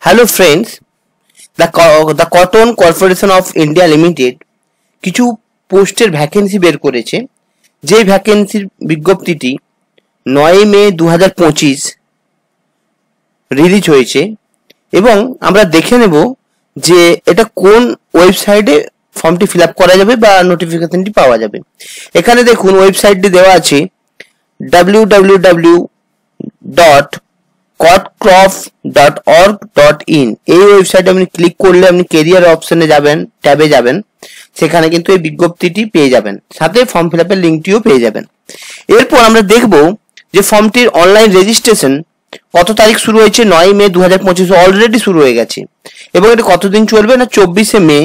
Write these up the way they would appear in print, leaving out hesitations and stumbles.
Hello friends, the Cotton Corporation of India Limited কিছু পোস্টের vacancy বের করেছে। যে ভ্যাকেন্সির বিজ্ঞপ্তিটি 9 মে 2025 রিলিজ হয়েছে এবং আমরা দেখে নেব যে এটা কোন ওয়েবসাইটে ফর্মটি ফিল আপ করা যাবে বা নোটিফিকেশনটি পাওয়া যাবে। এখানে দেখুন ওয়েবসাইটটি দেওয়া আছে www.cotcrof.org.in। এই ওয়েবসাইটে আপনি ক্লিক করলে আপনি কেরিয়ার অপশনে যাবেন, ট্যাবে যাবেন, সেখানে কিন্তু এই বিজ্ঞপ্তিটি পেয়ে যাবেন, সাথে ফর্ম ফিল আপের লিঙ্কটিও পেয়ে যাবেন। এরপর আমরা দেখব যে ফর্মটির অনলাইন রেজিস্ট্রেশন কত তারিখ শুরু হয়েছে। 9 মে 2025 অলরেডি শুরু হয়ে গেছে এবং এটা কতদিন চলবে না 24 মে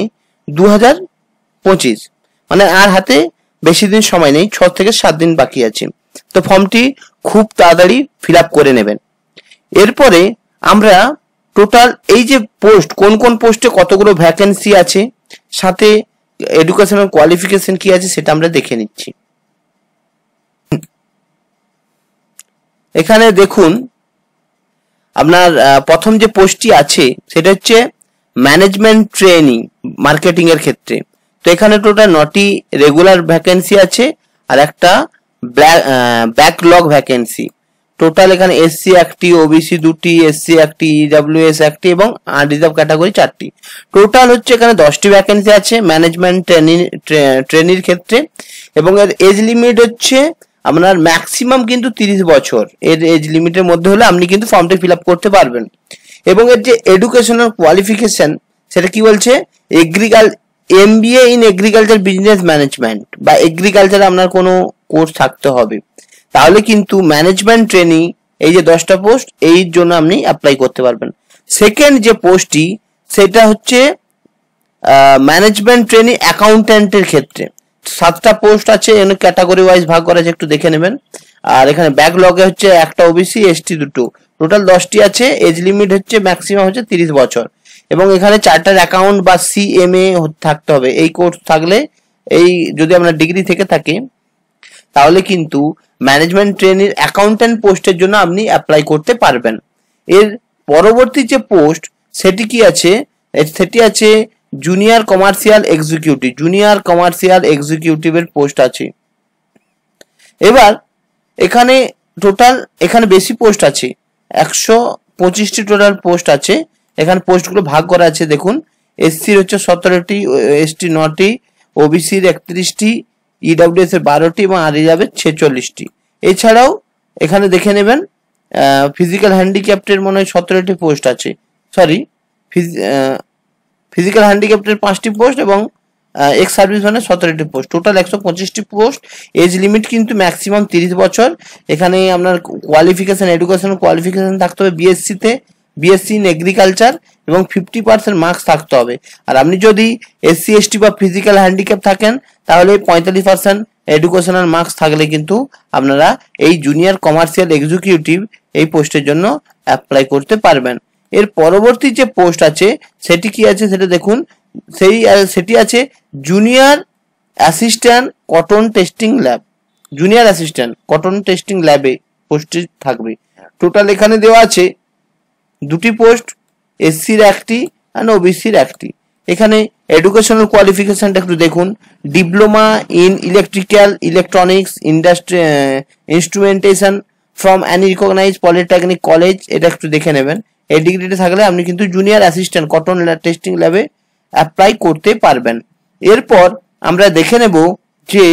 2025, মানে আর হাতে বেশি দিন সময় নেই, 6 থেকে 7 দিন বাকি আছে। তো ফর্মটি খুব তাড়াতাড়ি ফিল আপ করে নেবেন। এরপরে আমরা টোটাল এই যে পোস্ট, কোন কোন পোস্টে কতগুলো ভ্যাকেন্সি আছে, সাথে এডুকেশনাল কোয়ালিফিকেশন কি আছে সেটা আমরা দেখে নিচ্ছি। এখানে দেখুন আপনার প্রথম যে পোস্টটি আছে সেটা হচ্ছে ম্যানেজমেন্ট ট্রেনিং মার্কেটিং এর ক্ষেত্রে। তো এখানে টোটাল 9টি রেগুলার ভ্যাকেন্সি আছে আর একটা ব্যাকলগ ভ্যাকেন্সি। টোটাল এখানে এসসি একটি, ওবিসি 2টি, এসসি একটি, ইডব্লিউএস একটি এবং আনরিজার্ভ ক্যাটাগরি 4টি। টোটাল হচ্ছে এখানে 10টি ভ্যাকেন্সি আছে ম্যানেজমেন্ট ট্রেনির ক্ষেত্রে এবং এর এজ লিমিট হচ্ছে আপনার ম্যাক্সিমাম কিন্তু 30 বছর। এর এজ লিমিটের মধ্যে হলে আপনি কিন্তু ফর্মটি ফিল আপ করতে পারবেন। এবং এর যে এডুকেশনাল কোয়ালিফিকেশন সেটা কি বলছে, MBA in agriculture business management বা এগ্রিকালচারে আপনার কোনো কোর্স থাকতে হবে, তাহলে কিন্তু ম্যানেজমেন্ট ট্রেনিং এই যে 10টা পোস্ট এই জন্য আপনি অ্যাপ্লাই করতে পারবেন। সেকেন্ড যে পোস্টটি সেটা হচ্ছে ম্যানেজমেন্ট ট্রেনিং অ্যাকাউন্ট্যান্টের ক্ষেত্রে। 7টা পোস্ট আছে, এখানে ক্যাটাগরি ওয়াইজ ভাগ করা আছে, একটু দেখে নেবেন। আর এখানে ব্যাকলগে হচ্ছে একটা, ওবিসি এসটি 2টো, টোটাল 10টি আছে। এজ লিমিট হচ্ছে ম্যাক্সিমাম হচ্ছে 30 বছর এবং এখানে চার্টার্ড অ্যাকাউন্ট বা CMA থাকতে হবে। এই কোর্স থাকলে, এই যদি আপনার ডিগ্রি থেকে থাকে তাহলে কিন্তু ম্যানেজমেন্ট ট্রেনিং অ্যাকাউন্ট্যান্ট পোস্টের জন্য আপনি অ্যাপ্লাই করতে পারবেন। এর পরবর্তী যে পোস্ট সেটি কি আছে, সেটি আছে junior commercial executive. Junior commercial এক্সিকিউটিভের পোস্ট আছে। এবার এখানে টোটাল এখানে বেশি পোস্ট আছে, 125টি টোটাল পোস্ট আছে। এখানে পোস্টগুলো ভাগ করা আছে দেখুন, এসসির হচ্ছে 17টি, এসটি 9টি, ওবিসির 31টি, ইডব্লিউএস এর 12টি এবং আনরিজার্ভের 46টি। এছাড়াও এখানে দেখে নেবেন ফিজিক্যাল হ্যান্ডিক্যাপ্টের মনে হয় 17টি পোস্ট আছে, সরি ফিজিক্যাল হ্যান্ডিক্যাপ্টের 5টি পোস্ট এবং এক্স সার্ভিস মানে 17টি পোস্ট, টোটাল 125টি পোস্ট। এজ লিমিট কিন্তু ম্যাক্সিমাম 30 বছর। এখানে আপনার কোয়ালিফিকেশন, এডুকেশনাল কোয়ালিফিকেশন থাকতে হবে বিএসসি ইন এগ্রিকালচার এবং 50% মার্কস থাকতে হবে। আর আপনি যদি এসসি এসটি বা ফিজিক্যাল হ্যান্ডিক্যাপ থাকেন তাহলে 45% এডুকেশনাল মার্কস থাকলে কিন্তু আপনারা এই জুনিয়র কমার্শিয়াল এক্সিকিউটিভ এই পোস্টের জন্য অ্যাপ্লাই করতে পারবেন। এর পরবর্তী যে পোস্ট আছে সেটি কি আছে সেটা দেখুন, সেটি আছে junior assistant cotton testing lab. Junior assistant cotton testing ল্যাবে পোস্টটি থাকবে। টোটাল এখানে দেওয়া আছে 2টি পোস্ট, এসসির 1টি আর ওবিসির 1টি। এখানে এডুকেশনাল কোয়ালিফিকেশনটা একটু দেখুন, diploma in electrical electronics industry instrumentation from any recognize polytechnic college, এটা একটু দেখে নেবেন। এই ডিগ্রিটা থাকলে আপনি কিন্তু জুনিয়র অ্যাসিস্ট্যান্ট কটন টেস্টিং ল্যাবে অ্যাপ্লাই করতে পারবেন। এরপর আমরা দেখে নেব যে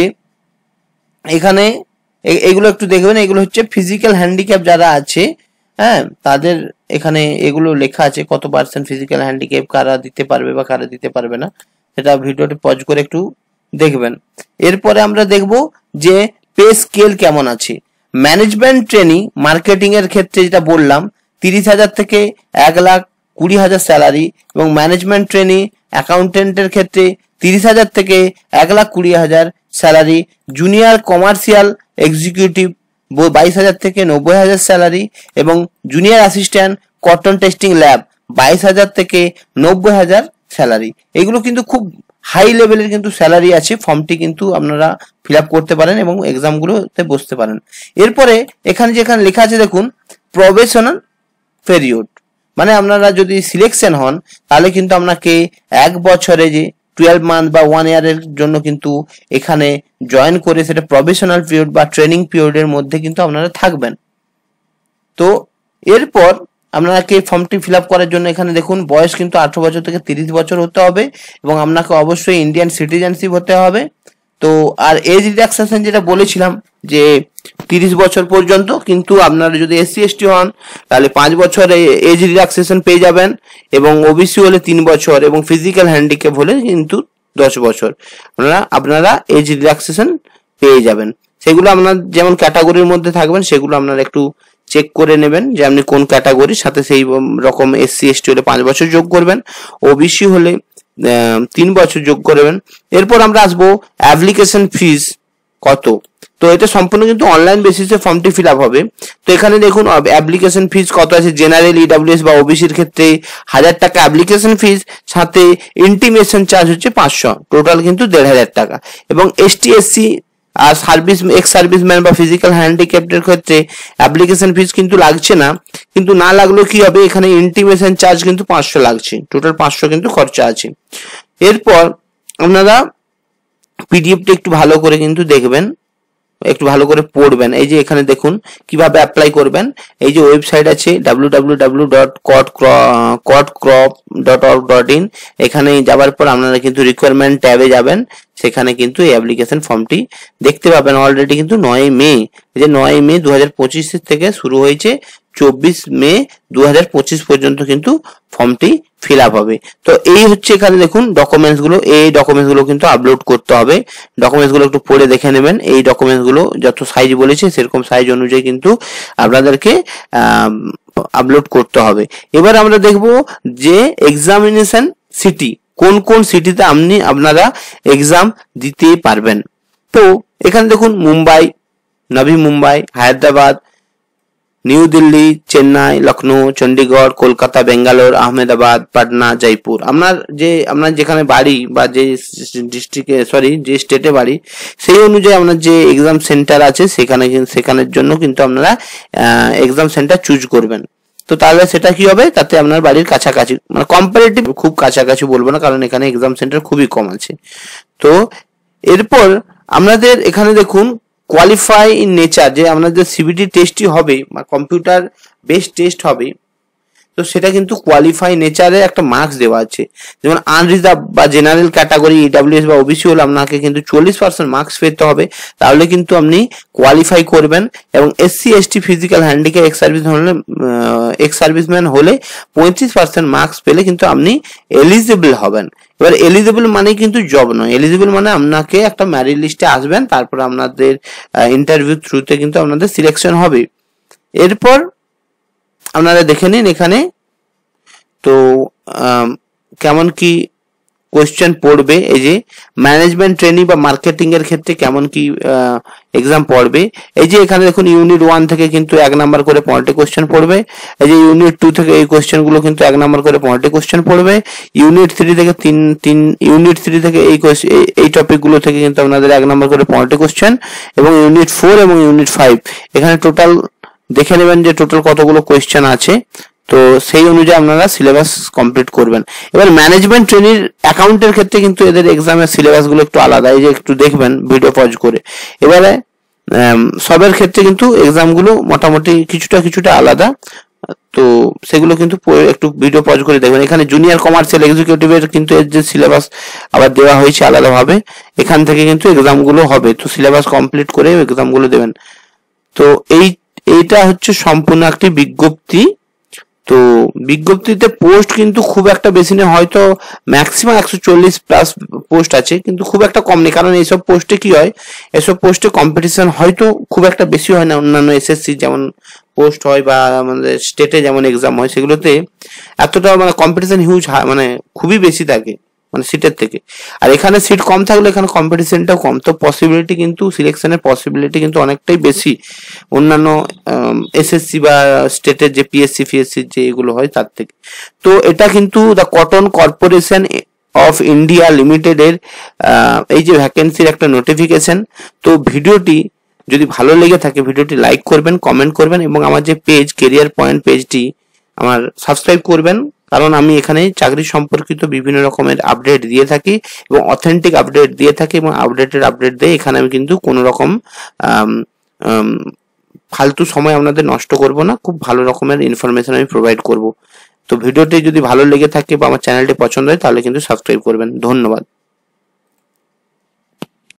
এখানে এগুলো একটু দেখবেন, এগুলো হচ্ছে ফিজিক্যাল হ্যান্ডিক্যাপ যারা আছে, হ্যাঁ, তাদের এখানে এগুলো লেখা আছে কত পার্সেন্ট ফিজিক্যাল হ্যান্ডিক্যাপ কারা দিতে পারবে বা কারা দিতে পারবে না, সেটা ভিডিওটি পজ করে একটু দেখবেন। এরপরে আমরা দেখব যে পে স্কেল কেমন আছে। ম্যানেজমেন্ট ট্রেনিং মার্কেটিং এর ক্ষেত্রে যেটা বললাম 30,000 থেকে 1,20,000 স্যালারি এবং ম্যানেজমেন্ট ট্রেনিং অ্যাকাউন্টেন্টের ক্ষেত্রে 30,000 থেকে 1,20,000 স্যালারি। জুনিয়র কমার্শিয়াল এক্সিকিউটিভ 22,000 থেকে 90,000 স্যালারি এবং junior assistant cotton testing lab 22,000 থেকে 90,000 স্যালারি। এগুলো কিন্তু খুব হাই লেভেলের কিন্তু স্যালারি আছে। ফর্মটি কিন্তু আপনারা ফিল আপ করতে পারেন এবং এক্সামগুলোতে বসতে পারেন। এরপরে এখানে যেখানে লেখা আছে দেখুন প্রবেশনাল পিরিয়ড, মানে আপনারা যদি সিলেকশন হন তাহলে কিন্তু আপনাকে 1 বছরে যে 12 মান্থ বা 1 ইয়ারের জন্য কিন্তু এখানে জয়েন করে সেটা প্রফেশনাল পিরিয়ড বা ট্রেনিং পিরিয়ডের মধ্যে কিন্তু আপনারা থাকবেন। তো এরপর আপনাকে ফর্মটি ফিল আপ করার জন্য এখানে দেখুন বয়স কিন্তু 18 বছর থেকে 30 বছর হতে হবে এবং আপনাকে অবশ্যই ইন্ডিয়ান সিটিজেনশিপ হতে হবে। তো আর এজ রিল্যাক্সেশন যেটা বলেছিলাম যে 30 বছর পর্যন্ত, কিন্তু আপনারা যদি SC ST হন তাহলে 5 বছর এজ রিল্যাক্সেশন পেয়ে যাবেন এবং OBC হলে 3 বছর এবং ফিজিক্যাল হ্যান্ডিক্যাপ হলে কিন্তু 10 বছর আপনারা এজ রিল্যাক্সেশন পেয়ে যাবেন। সেগুলো আপনার যেমন ক্যাটাগরির মধ্যে থাকবেন সেগুলো আপনারা একটু চেক করে নেবেন যে আপনি কোন ক্যাটাগরির, সাথে সেই রকম SC ST হলে 5 বছর যোগ করবেন, OBC হলে 3 বছর যোগ করবেন। এরপর আমরা আসবো অ্যাপ্লিকেশন ফিস কত। তো এটা সম্পূর্ণ কিন্তু অনলাইন বেসিসে ফর্মটি ফিল আপ হবে। তো এখানে দেখুন অ্যাপ্লিকেশন ফিস কত আছে। জেনারেল, EWS বা OBCর ক্ষেত্রে 1000 টাকা অ্যাপ্লিকেশন ফিস, সাথে ইন্টিমেশন চার্জ হচ্ছে 500, টোটাল কিন্তু 1500 টাকা। এবং ST SC আর সার্ভিস এক্স সার্ভিসম্যান বা ফিজিক্যাল হ্যান্ডিক্যাপ্টের ক্ষেত্রে অ্যাপ্লিকেশন ফিস কিন্তু লাগছে না, কিন্তু না লাগলেও কি হবে, এখানে ইন্টিমেশন চার্জ কিন্তু 500 লাগছে, টোটাল 500 কিন্তু খরচা আছে। এরপর আপনারা পিডিএফটা একটু ভালো করে কিন্তু দেখবেন, একটু ভালো করে পড়বেন। এই যে এখানে দেখুন কিভাবে অ্যাপ্লাই করবেন। এই যে ওয়েবসাইট আছে www.cotcrop.org.in, এখানে যাওয়ার পর আপনারা কিন্তু রিকোয়ারমেন্ট ট্যাবে যাবেন, সেখানে কিন্তু এই অ্যাপ্লিকেশন ফর্মটি দেখতে পাবেন। অলরেডি কিন্তু 9 মে, এই যে 9 মে 2025 থেকে শুরু হয়েছে, 24 মে 2025 পর্যন্ত কিন্তু ফর্মটি ফিল আপ হবে। তো এই হচ্ছে এখানে দেখুন ডকুমেন্টস গুলো, এই ডকুমেন্টস গুলো কিন্তু আপলোড করতে হবে। ডকুমেন্টস গুলো একটু পড়ে দেখে নেবেন। এই ডকুমেন্টস গুলো যত সাইজ বলেছে সেরকম সাইজ অনুযায়ী কিন্তু আপনাদেরকে আপলোড করতে হবে। এবার আমরা দেখব যে এক্সামিনেশন সিটি, কোন কোন সিটিতে আপনারা এক্সাম দিতে পারবেন। তো এখানে দেখুন মুম্বাই, নবী মুম্বাই, হায়দ্রাবাদ, নিউ দিল্লি, চেন্নাই, লখনৌ, চণ্ডীগড়, কলকাতা, বেঙ্গালোর, আহমেদাবাদ, পাটনা, জয়পুর। আপনার যেখানে বাড়ি বা যে ডিস্ট্রিক্টে যে স্টেটে বাড়ি সেই অনুযায়ী আপনার যে এক্সাম সেন্টার আছে সেখানের জন্য কিন্তু আপনারা এক্সাম সেন্টার চুজ করবেন। তো তাহলে সেটা কি হবে, তাতে আপনার বাড়ির কাছাকাছি, মানে কম্পারেটিভ খুব কাছাকাছি বলবো না, কারণ এখানে এক্সাম সেন্টার খুবই কম আছে। তো এরপর আপনাদের এখানে দেখুন কোয়ালিফাই ইন নেচার, যে আপনাদের সিবিটি টেস্টই হবে বা কম্পিউটার বেসড টেস্ট হবে, তো সেটা কিন্তু কোয়ালিফাই নেচারে একটা মার্কস দেওয়া আছে। যেমন আনরিজার্ভ বা জেনারেল ক্যাটাগরি, EWS বা OBC হলে আপনাকে কিন্তু 40% মার্কস পেতে হবে, তাহলে কিন্তু আপনি কোয়ালিফাই করবেন। এবং SC ST physical handicap ex serviceman হলে 35% মার্কস পেলে কিন্তু আপনি এলিজিবল হবেন। এবার এলিজিবল মানে কিন্তু জব নয়, এলিজিবল মানে আপনাকে একটা মেরিট লিস্টে আসবেন, তারপর আপনাদের ইন্টারভিউ থ্রুতে কিন্তু আপনাদের সিলেকশন হবে। এরপর আপনারা দেখে নিন এখানে তো কেমন কি কোয়েশ্চেন পড়বে। এই যে ম্যানেজমেন্ট ট্রেনিং বা মার্কেটিং এর ক্ষেত্রে কেমন কি এক্সাম পড়বে। এই যে এখানে দেখুন ইউনিট 1 থেকে কিন্তু 1 নাম্বার করে 5টি কোয়েশ্চেন পড়বে। এই যে ইউনিট 2 থেকে এই কোয়েশ্চেন গুলো কিন্তু 1 নাম্বার করে 5টি কোয়েশ্চেন পড়বে। ইউনিট 3 থেকে ইউনিট 3 থেকে এই টপিক গুলো থেকে কিন্তু আপনাদের 1 নাম্বার করে 5টি কোয়েশ্চেন, এবং ইউনিট 4 এবং ইউনিট 5 এখানে টোটাল দেখে নেবেন যে টোটাল কতগুলো কোয়েশ্চেন আছে, তো সেই অনুযায়ী আপনারা সিলেবাস কমপ্লিট করবেন। এবার ম্যানেজমেন্ট ট্রেনিং অ্যাকাউন্টের ক্ষেত্রে কিন্তু এদের এক্সামের সিলেবাস গুলো একটু আলাদা, এই যে একটু দেখবেন ভিডিও পজ করে। এবারে সবের ক্ষেত্রে কিন্তু এক্সাম গুলো মোটামুটি কিছুটা আলাদা, তো সেগুলো কিন্তু একটু ভিডিও পজ করে দেখবেন। এখানে জুনিয়র কমার্শিয়াল এক্সিকিউটিভের কিন্তু এর যে সিলেবাস আবার দেওয়া হয়েছে আলাদাভাবে, এখান থেকে কিন্তু এক্সাম গুলো হবে, তো সিলেবাস কমপ্লিট করে এক্সাম গুলো দেবেন। তো এইটা হচ্ছে সম্পূর্ণ একটি বিজ্ঞপ্তি। তো বিজ্ঞপ্তিতে পোস্ট কিন্তু খুব একটা বেশি নেই, হয়তো ম্যাক্সিমাম 140 প্লাস পোস্ট আছে, কিন্তু খুব একটা কম নেই, কারণ এইসব পোস্টে কি হয়, এসব পোস্টে কম্পিটিশন হয়তো খুব একটা বেশি হয় না। অন্যান্য SSC যেমন পোস্ট হয় বা আমাদের স্টেটে যেমন এক্সাম হয় সেগুলোতে এতটা মানে কম্পিটিশন হিউজ, মানে খুবই বেশি থাকে মানে সিটের থেকে। আর এখানে সিট কম থাকলে এখানে কম্পিটিশনটাও কম, তো পসিবিলিটি কিন্তু সিলেকশনের পসিবিলিটি কিন্তু অনেকটাই বেশি অন্যান্য SSC বা স্টেটের যে PSC FSC যে এগুলো হয় তার থেকে। তো এটা কিন্তু the cotton corporation of India limited এর এই যে ভ্যাকেন্সির একটা নোটিফিকেশন। তো ভিডিওটি যদি ভালো লেগে থাকে ভিডিওটি লাইক করবেন, কমেন্ট করবেন, এবং আমার যে পেজ কেরিয়ার পয়েন্ট পেজটি আমার সাবস্ক্রাইব করবেন, কারণ আমি এখানে চাকরি সম্পর্কিত বিভিন্ন রকমের আপডেট দিয়ে থাকি এবং অথেন্টিক আপডেট দিয়ে থাকি এবং আপডেট দিয়ে এখানে আমি কিন্তু কোনো রকম ফালতু সময় আপনাদের নষ্ট করব না, খুব ভালো রকমের ইনফরমেশন আমি প্রোভাইড করব। তো ভিডিওটি যদি ভালো লেগে থাকে বা আমার চ্যানেলটি পছন্দ হয় তাহলে কিন্তু সাবস্ক্রাইব করবেন। ধন্যবাদ।